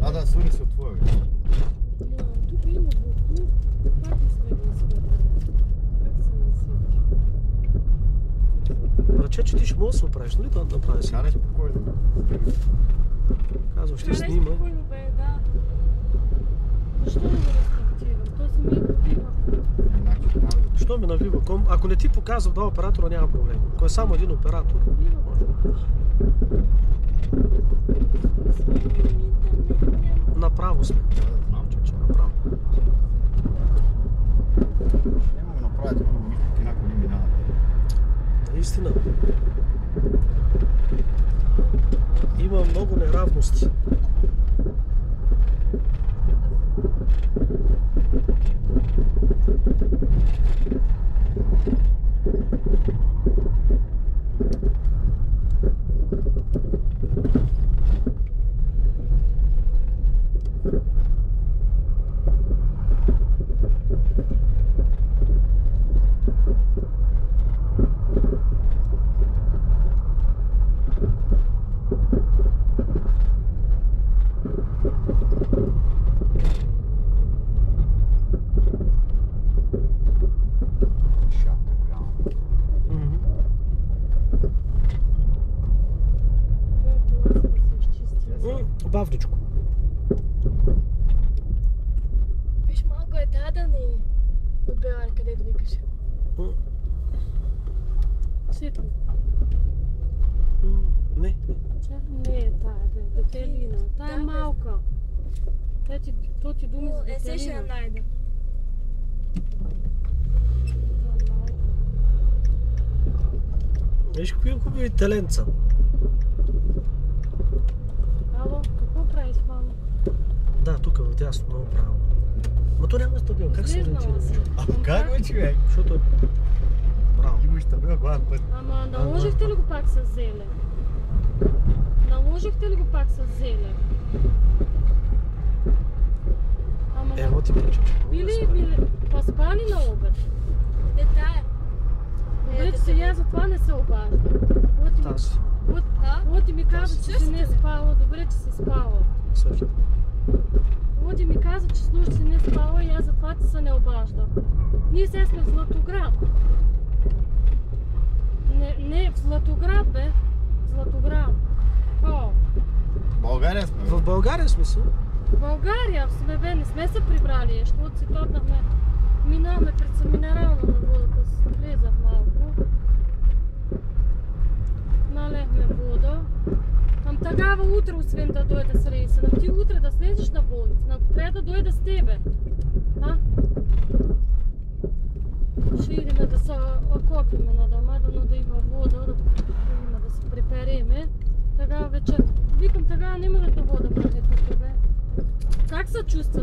А да, свърни се от твоя вече. Тук има буклук. Пак не сме го изхвърляли. Как се не сети? Ръче, че ти ще можеш да се оправиш, нали да направи си? Карай спокойно. Казвам, ще снима. Спокойно бе, да. Защо не го рестартирам? То се ми е навива. Що ми навива? Ако не ти показва два оператора, няма проблем. Ако е само един оператор, може. Направо сме. Направо. Няма го направят, ако го мислите, някой не минава. Наистина. Има много неравности. Бавничко. Виж, малко е даден и отбиване, където викаш. Светло. Не. Не е тая, бе. Детелина. Тая е малка. То ти думи за детелина. Се ще я найда. Виж какви хубави теленца. Ало, какво правиш, мамо? Да, тук в дясно, много право. Ма то няма стабил, как се ориентира? А как бе, човек? Защото е право. Имаш табел главен път. Ама наложихте ли го пак с зеле? Наложихте ли го пак с зеле? Ама Ево ти прече. били, паспали на обед? Е, тая. Добре, че я за това не се обажда. Тази. Оти ми каза, че си не е спала. Добре, че си спала. Също. Оти ми каза, че с нощ си не е спала и аз затова ти се не обажда. Ние сега сме в Златоград. Не, в Златоград, бе. Златоград. О, България сме. В България смисъл? в България сме, бе, не сме се прибрали, защото си тотнахме. Минаваме пред минерална на водата, влезах малко. Налехме вода. Ам такава утре, освен да дойде с рейса. Нам ти утре да слезеш на болница. Нам трябва да дойде с тебе. А? Ще идеме да се окопиме на дома, да има вода, да се препереме. Тогава вечер. Викам, тогава не мога да вода, бе, тук, бе. Как се чувстваш?